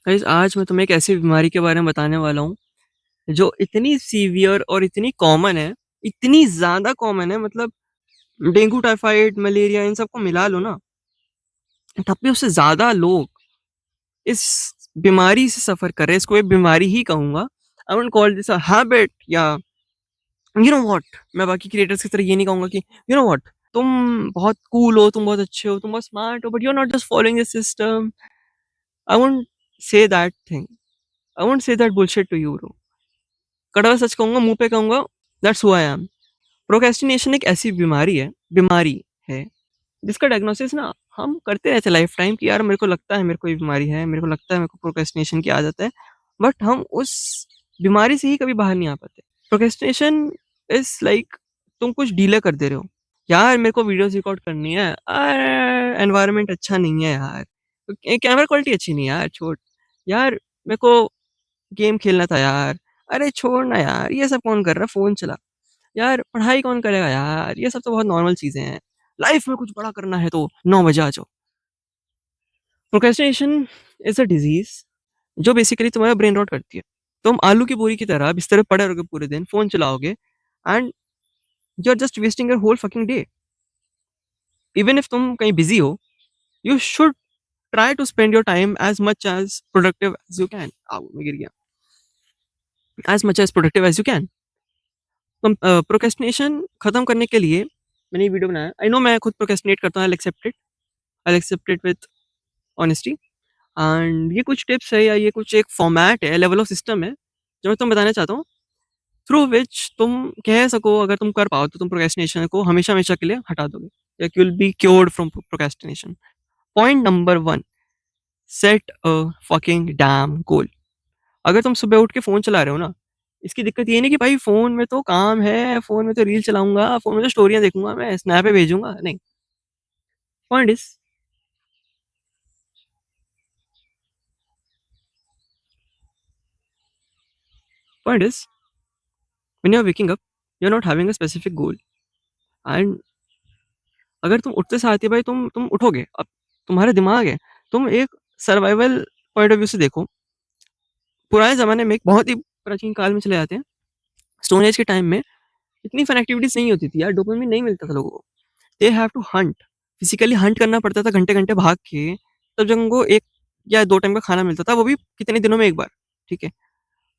Guys आज मैं तुम्हें एक ऐसी बीमारी के बारे में बताने वाला हूँ जो इतनी सीवियर और इतनी कॉमन है, इतनी ज़्यादा कॉमन है मतलब डेंगू, टाइफाइड, मलेरिया इन सबको मिला लो ना, तब भी उससे ज़्यादा लोग इस बीमारी से सफ़र कर रहे हैं। इसको एक बीमारी ही कहूँगा। I won't call this a habit या यू नो व्हाट। मैं बाकी क्रिएटर्स की तरह ये नहीं कहूँगा कि यू नो व्हाट, तुम बहुत कूल हो, तुम बहुत अच्छे हो, तुम बहुत स्मार्ट हो, but you are not just following the system. I won't say that thing. I won't say that bullshit to you bro. कड़वा सच कहूँगा, मुँह पे कहूँगा, that's who I am. Procrastination एक ऐसी बीमारी है जिसका डायग्नोसिस ना हम करते रहते लाइफ टाइम कि यार मेरे को लगता है मेरे को ये बीमारी है, मेरे को लगता है मेरे को प्रोक्रेस्टिनेशन की आदत है, बट हम उस बीमारी से ही कभी बाहर नहीं आ पाते। प्रोक्रेस्टिनेशन इज लाइक तुम कुछ डीले कर दे रहे हो। यार मेरे को वीडियोस रिकॉर्ड करनी है, एनवायरनमेंट अच्छा नहीं है यार, कैमरा क्वालिटी अच्छी नहीं है यार, छोड़ यार, मेरे को गेम खेलना था यार, अरे छोड़ ना यार, ये सब कौन कर रहा है, फोन चला यार, पढ़ाई कौन करेगा यार, ये सब तो बहुत नॉर्मल चीजें हैं। लाइफ में कुछ बड़ा करना है तो 9 बजे आ जाओ। प्रोक्रेस्टिनेशन इज अ डिजीज जो बेसिकली तुम्हारा ब्रेन रॉट करती है। तुम आलू की बोरी की तरह बिस्तर पे पड़े रहोगे पूरे दिन, फोन चलाओगे, and you are just wasting your whole fucking day. Even if तुम कहीं बिजी हो, you should try to spend your time as much as productive as you can. आओ मैं गिर गया। As much as productive as you can. तुम procrastination खत्म करने के लिए मैंने ये वीडियो बनाया। आई नो मैं खुद प्रोक्रेस्टिनेट करता हूँ, I accept it with honesty. And ये कुछ टिप्स है या ये कुछ एक फॉर्मेट है, लेवल ऑफ सिस्टम है जो मैं तुम्हें बताना चाहता हूँ, थ्रू विच तुम कह सको, अगर तुम कर पाओ तो तुम प्रोक्रेस्टिनेशन को हमेशा हमेशा के लिए हटा दोगे, या you will be cured from procrastination. Point number 1, set a fucking damn goal. अगर तुम सुबह उठ के फ़ोन चला रहे हो ना, इसकी दिक्कत ये नहीं कि भाई फ़ोन में तो काम है, फ़ोन में तो रील चलाऊँगा, फ़ोन में तो स्टोरियाँ देखूँगा, मैं स्नैप पे भेजूँगा, नहीं। Point is point is when you are waking up, you are not having a specific goal. And अगर तुम उठते साथ ही भाई तुम उठोगे, अब तुम्हारा दिमाग है, तुम एक सर्वाइवल पॉइंट ऑफ व्यू से देखो। पुराने ज़माने में एक बहुत ही प्राचीन काल में चले जाते हैं, स्टोन एज के टाइम में इतनी फन एक्टिविटीज़ नहीं होती थी यार, डोपामाइन नहीं मिलता था लोगों को। They have to hunt, physically hunt करना पड़ता था घंटे-घंटे भाग के, तब जब उनको 1 या 2 टाइम का खाना मिलता था, वो भी कितने दिनों में 1 बार, ठीक है?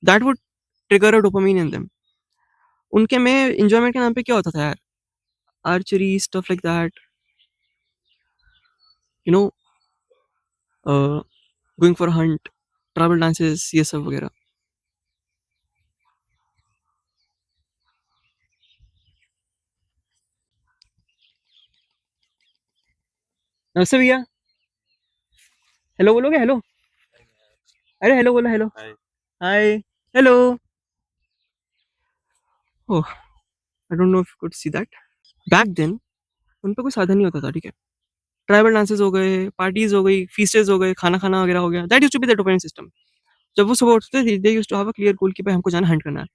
That would trigger a dopamine in them. उनके में एन्जॉयमेंट के नाम पे क्या होता था यार? Archery, stuff like that, you know, a, going for Hunt, tribal dances, ये सब वगैरह। नमस्ते भैया, हेलो बोलोगे हेलो? अरे हेलो बोलो hello. Hi, hello. Oh! I don't know if you could see that. Back then उन पे कोई साधन नहीं होता था, ठीक है? ट्राइबल डांसेस हो गए, पार्टीज़ हो गई, फीस्टेज़ हो गए, खाना-खाना वगैरह हो गया। That used to be the dopamine system. जब वो सुबह उठते थे, they used to have a clear goal कि भाई हमको जाना हंट करना है।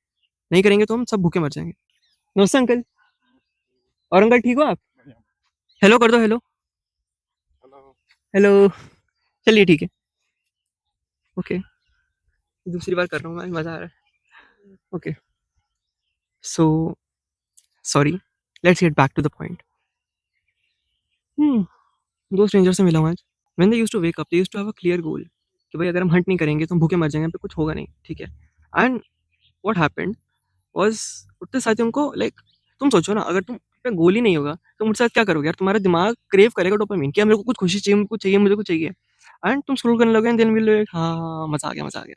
नहीं करेंगे तो हम सब भूखे मर जाएँगे। नमस्ते अंकल। और अंकल ठीक हो आप? हेलो कर दो हेलो। हेलो। चलिए ठीक है। ओके। दूसरी बार कर रहा हूँ मैं, मज़ा आ रहा है। Okay. So sorry, let's get back to the point. हुँ, 2 स्ट्रेंजर से मिला हूँ आज। When they used to wake up, they used to have a clear goal कि भाई अगर हम हंट नहीं करेंगे तो हम भूखे मर जाएँगे, यहाँ पे कुछ होगा नहीं, ठीक है? एंड व्हाट हैपेंड वाज़, उठते साथ ही उनको लाइक, तुम सोचो ना, अगर तुम पे गोल ही नहीं होगा, तुम उनके साथ क्या करोगे यार? तुम्हारा दिमाग क्रेव करेगा डोपामाइन कि यार मेरे को कुछ खुशी चाहिए, मुझको चाहिए, मुझे कुछ चाहिए। एंड तुम स्क्रॉल करने लगोगे एंड देन विल लाइक हाँ, मज़ा आ गया, मज़ा आ गया।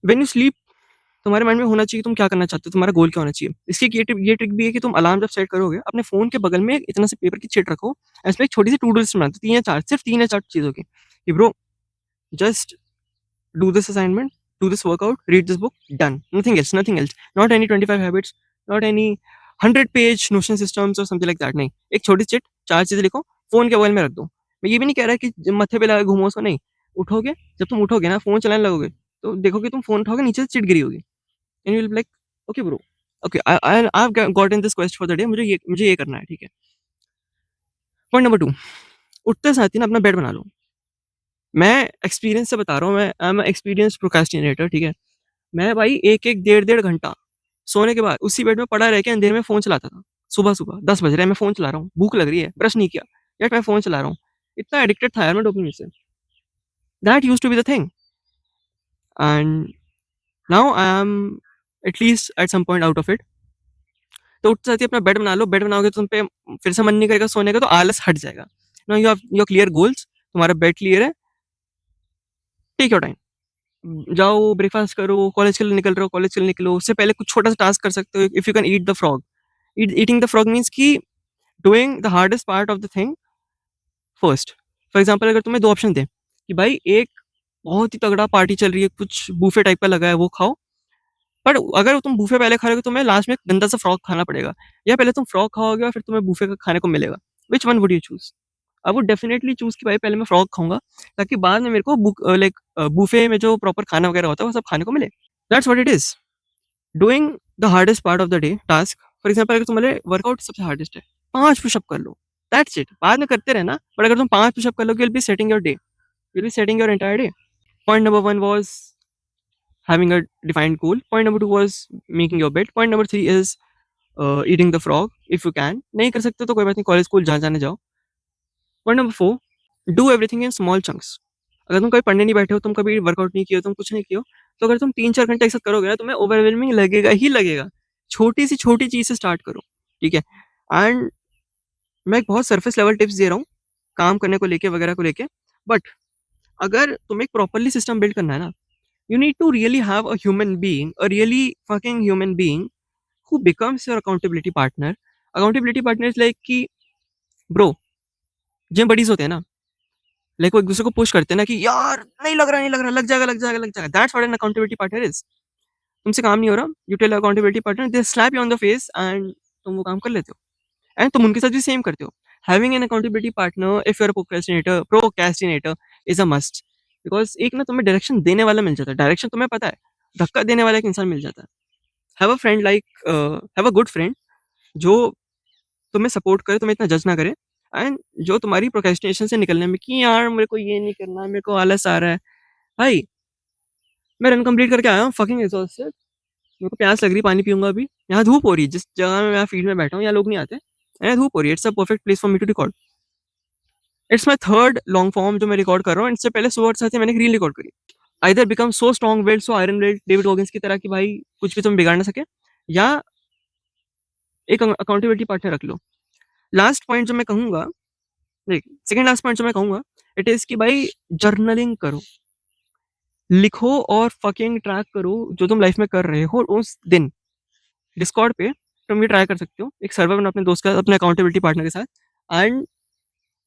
व्हेन यू स्लीप, तुम्हारे माइंड में होना चाहिए तुम क्या करना चाहते हो, तुम्हारा गोल क्या होना चाहिए। इसकी एक ये ट्रिक भी है कि तुम अलार्म जब सेट करोगे, अपने फ़ोन के बगल में एक इतना सा पेपर की शीट रखो, इसमें एक छोटी सी टू डू लिस्ट बना दो, 3 या 4, सिर्फ 3 या 4 चीज़ों की, कि bro just do this assignment, do this workout, read this book, done. Nothing else, nothing else. Not any 25 habits, not any 100 page notion systems or something like that. नहीं, एक छोटी चिट, 4 चीज़ें लिखो, फ़ोन के बगल में रख दो। मैं ये भी नहीं कह रहा कि मत्थे पे लगा के घूमो उसको, नहीं। उठोगे, जब तुम उठोगे ना, फ़ोन चलाने लगोगे, तो देखोगे तुम फ़ोन उठाओगे, नीचे से चिट गिरी होगी। And you will be like, okay bro, okay, I have gotten this quest for the day, मुझे ये करना है, ठीक है। पॉइंट नंबर 2, उठते साथ ही ना अपना बेड बना लो। मैं एक्सपीरियंस से बता रहा हूँ, मैं आई एम एक्सपीरियंस्ड प्रोक्रेस्टिनेटर, ठीक है? मैं भाई 1-1 डेढ़-डेढ़ घंटा सोने के बाद उसी बेड में पड़ा रह के अंधेरे में फ़ोन चलाता था। सुबह-सुबह 10 बज रहे हैं, मैं फ़ोन चला रहा हूँ, भूख लग रही है, ब्रश नहीं किया, येट मैं फ़ोन चला रहा हूँ। इतना एडिक्टेड था यार मैं डोपामाइन से। That used to be the thing and now I am at least at some point out of it. तो उठते साथ ही अपना बेड बना लो, बेड बनाओगे तो तुम पे फिर से मन नहीं करेगा सोने का, तो आलस हट जाएगा। Now you have your clear goals, तुम्हारा बेड क्लियर है, टेक योर टाइम। जाओ ब्रेकफास्ट करो, कॉलेज के लिए निकल रहे हो, कॉलेज के लिए निकलो। उससे पहले कुछ छोटा सा टास्क कर सकते हो, if you can eat the frog. Eating the frog means कि doing the hardest part of the thing first. For example अगर तुम्हें दो ऑप्शन दें कि भाई एक बहुत ही तगड़ा पार्टी चल रही है, कुछ बूफे टाइप का लगा है, वो खाओ, पर अगर तुम बूफे पहले खा रहे हो तो तुम्हें लास्ट में गंदा सा फ्रॉग खाना पड़ेगा, या पहले तुम फ्रॉग खाओगे और फिर तुम्हें बूफे का खाने को मिलेगा। Which one would you choose? I would definitely choose कि भाई पहले मैं फ्रॉग खाऊंगा, ताकि बाद में मेरे को लाइक बूफे में जो प्रॉपर खाना वगैरह होता है वो सब खाने को मिले। That's what it is. Doing the hardest part of the day task. For example अगर तुम्हारे वर्कआउट सबसे हार्डेस्ट है, 5 पुशअप कर लो, दैट्स इट। बाद में करते रहना, बट अगर तुम 5 पुशअप कर लो, will be setting your day, will be setting your entire day. Point number 1 was having a defined goal. Point number 2 was making your bed. Point number 3 is eating the frog if you can. नहीं कर सकते तो कोई बात नहीं, college school जहाँ जाने जाओ। Point number 4, do everything in small chunks. अगर तुम कभी पढ़ने नहीं बैठे हो, तुम कभी वर्कआउट नहीं किए हो, तुम कुछ नहीं किए हो, तो अगर तुम 3-4 घंटे एक साथ करोगे ना, तुम्हें ओवरवेलमिंग लगेगा ही लगेगा। छोटी सी छोटी चीज से स्टार्ट करो, ठीक है? एंड मैं एक बहुत सरफेस लेवल टिप्स दे रहा हूँ काम करने को लेके वगैरह को लेके, बट अगर तुम्हें एक प्रॉपरली सिस्टम बिल्ड करना है ना, you need to really have a human being, a really fucking human being who becomes your accountability partner. Accountability partner is like कि ब्रो, जिम बडीज होते हैं ना, लाइक वो एक दूसरे को पुश करते हैं ना कि यार नहीं लग रहा, नहीं लग रहा, लग जाएगा, लग जाएगा, लग जाएगा। That's what an accountability partner is. तुमसे काम नहीं हो रहा, you tell accountability partner, they slap you on the face and तुम वो काम कर लेते हो। एंड तुम उनके साथ भी सेम करते हो। Having an accountability partner if you are procrastinator is a must, because एक ना तुम्हें डायरेक्शन देने वाला मिल जाता है, डायरेक्शन तुम्हें पता है, धक्का देने वाला एक इंसान मिल जाता है। Have a friend like have a good friend जो तुम्हें सपोर्ट करे, तुम्हें इतना जज ना करे, एंड जो तुम्हारी प्रोक्रेस्टिनेशन से निकलने में कि यार मेरे को ये नहीं करना, मेरे को आलस आ रहा है। भाई मैं रन कंप्लीट करके आया हूँ, फकिंग एग्जॉस्टेड, मेरे को प्यास लग रही, पानी पीऊंगा अभी। यहाँ धूप हो रही है, जिस जगह में मैं फील्ड में बैठा हूँ यहाँ लोग नहीं आते, यहाँ धूप हो रही है। It's a perfect place for me to record. It's my third long form जो मैं रिकॉर्ड कर रहा हूँ। इससे पहले सुबह साथ ही मैंने एक रील रिकॉर्ड करी। Either become so strong willed, so iron willed, David Goggins की तरह कि भाई कुछ भी तुम बिगाड़ ना सके, या एक अकाउंटेबिलिटी पार्टनर रख लो। लास्ट पॉइंट जो मैं कहूंगा, देख सेकंड लास्ट पॉइंट जो मैं कहूंगा, इट इज कि भाई जर्नलिंग करो, लिखो और फकिंग ट्रैक करो जो तुम लाइफ में कर रहे हो उस दिन। डिस्कॉर्ड पे तुम ये ट्राई कर सकते हो, एक सर्वर बना अपने दोस्त का, अपने अकाउंटेबिलिटी पार्टनर के साथ, एंड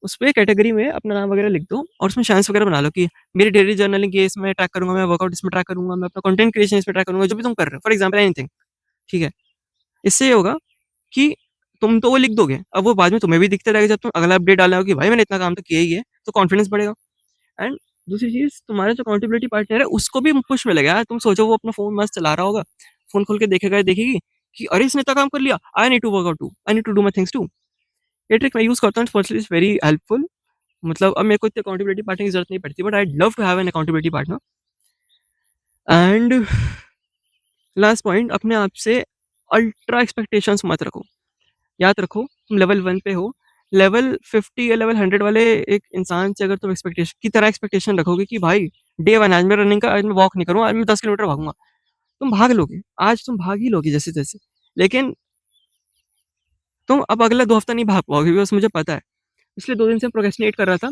उस पर कैटेगरी में अपना नाम वगैरह लिख दो और उसमें चांस वगैरह बना लो कि मेरी डेली जर्नलिंग ये इसमें ट्रैक करूंगा, मैं वर्कआउट इसमें ट्रैक करूंगा, मैं अपना कंटेंट क्रिएशन इसमें ट्रैक करूंगा, जो भी तुम कर रहे हो, फॉर एग्जाम्पल एनीथिंग, ठीक है? इससे ये होगा कि तुम तो वो लिख दोगे, अब वो बाद में तुम्हें भी दिखते रहेगा जब तुम अगला अपडेट डाला हो कि भाई मैंने इतना काम तो किया ही है, तो कॉन्फिडेंस बढ़ेगा। एंड दूसरी चीज, तुम्हारा जो अकाउंटेबिलिटी पार्टनर है उसको भी पुश मिलेगा यार। तुम सोचो वो अपना फोन मस्त चला रहा होगा, फोन खोल के देखेगा, देखेगी कि अरे इसने इतना काम कर लिया, I need to work out too, I need to do my things too. ये ट्रिक मैं यूज करता हूँ, पर्सनली इज वेरी हेल्पफुल। मतलब अब मेरे को इतनी अकाउंटेबिलिटी पार्टनर की जरूरत नहीं पड़ती, but I love to have an accountability partner. And last point, अपने आप से अल्ट्रा एक्सपेक्टेशंस मत रखो। याद रखो तुम लेवल 1 पे हो, लेवल 50 या लेवल 100 वाले एक इंसान से अगर तुम एक्सपेक्टेशन की तरह एक्सपेक्टेशन रखोगे कि भाई डे 1 आज मैं रनिंग का, आज मैं वॉक नहीं करूँ, आज मैं 10 किलोमीटर भागूंगा, तुम भाग लोगे, आज तुम भाग ही लोगे जैसे तैसे। लेकिन तुम अब अगला 2 हफ्ता नहीं भाग पाओगे, बिकॉज मुझे पता है। इसलिए 2 दिन से प्रोक्रेस्टिनेट कर रहा था।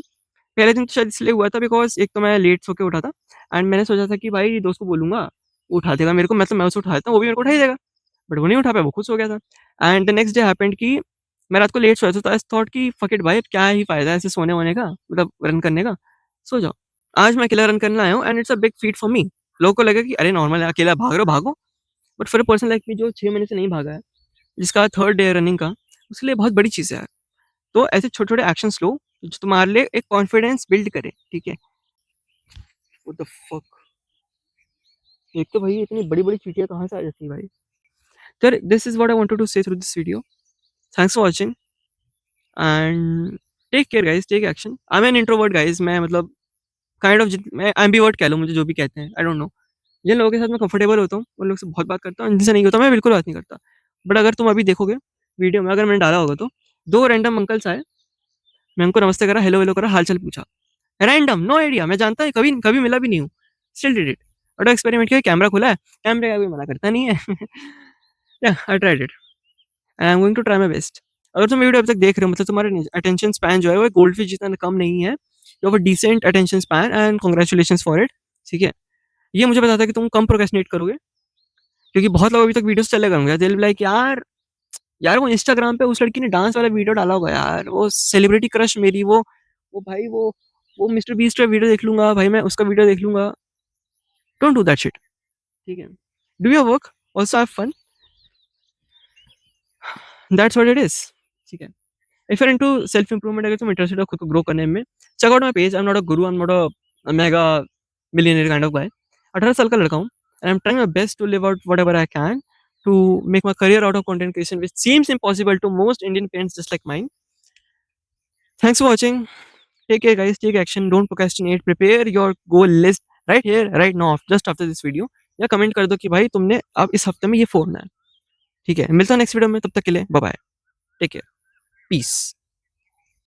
पहले दिन तो शायद इसलिए हुआ था बिकॉज एक तो मैं लेट सो के उठा था, एंड मैंने सोचा था कि भाई दोस्त को बोलूंगा वो उठा देगा मेरे को, मतलब मैं उसे उठा देता हूँ, वो भी मेरे को उठा ही देगा, बट वो नहीं उठा पाया, वो खुश हो गया था। And the next day happened कि मैं रात को लेट सोया था, तो आई थॉट कि फक इट भाई, अब क्या ही फायदा है ऐसे सोने वोने का, मतलब रन करने का, सो जाओ। आज मैं अकेला रन करने आया हूँ and it's a big feet for me. लोगों को लगा कि अरे नॉर्मल है, अकेला भाग रहे हो भागो, but for a person like me जो 6 महीने से नहीं भागा है, जिसका थर्ड डे रनिंग का, उसके लिए बहुत बड़ी चीज़ है यार। तो ऐसे छोटे छोटे एक्शंस लो जो तुम्हारे लिए एक कॉन्फिडेंस बिल्ड करे, ठीक है? व्हाट द फक, एक तो भाई इतनी बड़ी बड़ी चीटियां कहाँ से आ जाती है भाई। Sir this is what I wanted to say through this video. Thanks for watching and take care guys, take action. I am an introvert guys, मैं मतलब काइंड ऑफ मैं एम्बिवर्ट कह लो, मुझे जो भी कहते हैं, आई डोंट नो। जिन लोगों के साथ मैं कंफर्टेबल होता हूँ, उन लोग से बहुत बात करता हूँ, जिनसे नहीं होता मैं बिल्कुल बात नहीं करता। बट अगर तुम अभी देखोगे वीडियो में, अगर मैंने डाला होगा तो 2 रैंडम अंकल्स आए, मैं उनको नमस्ते करा, हेलो वेलो करा, हाल-चाल पूछा। रैंडम, नो आइडिया, मैं जानता ही कभी कभी मिला भी नहीं हूँ। Still did it. बड़ा एक्सपेरिमेंट किया, कैमरा खुला है, कैमरे का कोई मना करता नहीं है। या I tried it and I am going to try my best. अगर तुम वीडियो अभी तक देख रहे हो, मतलब तुम्हारा अटेंशन स्पैन जो है वो गोल्डफिश जितना कम नहीं है। You have a decent attention span and congratulations for it. ठीक है? ये मुझे बताता है कि तुम कम प्रोक्रेस्टिनेट करोगे, क्योंकि बहुत लोग अभी तक वीडियोस चले गए होंगे, दे विल बी लाइक यार, यार वो इंस्टाग्राम पे उस लड़की ने डांस वाला वीडियो डाला होगा यार, वो सेलिब्रिटी क्रश मेरी, वो भाई वो मिस्टर बीस्ट का वीडियो देख लूंगा भाई, मैं उसका वीडियो देख लूंगा। Don't do that shit. ठीक है? Do your work, also have fun, that's what it is. ठीक है? If you are into self improvement, अगर तुम इंटरेस्टेड हो खुद को ग्रो करने में, check out my page. I am not a guru, I am not a mega millionaire kind of guy. 18 साल का लड़का हूँ and I am trying my best to live out whatever I can to make my career out of content creation, which seems impossible to most Indian parents just like mine. Thanks for watching. Take care, guys. Take action. Don't procrastinate. Prepare your goal list right here, right now, just after this video. या comment कर दो कि भाई तुमने अब इस हफ्ते में ये फोड़ना है। ठीक है? मिलता हूँ नेक्स्ट वीडियो में, तब तक के लिए bye bye. Take care. Piece.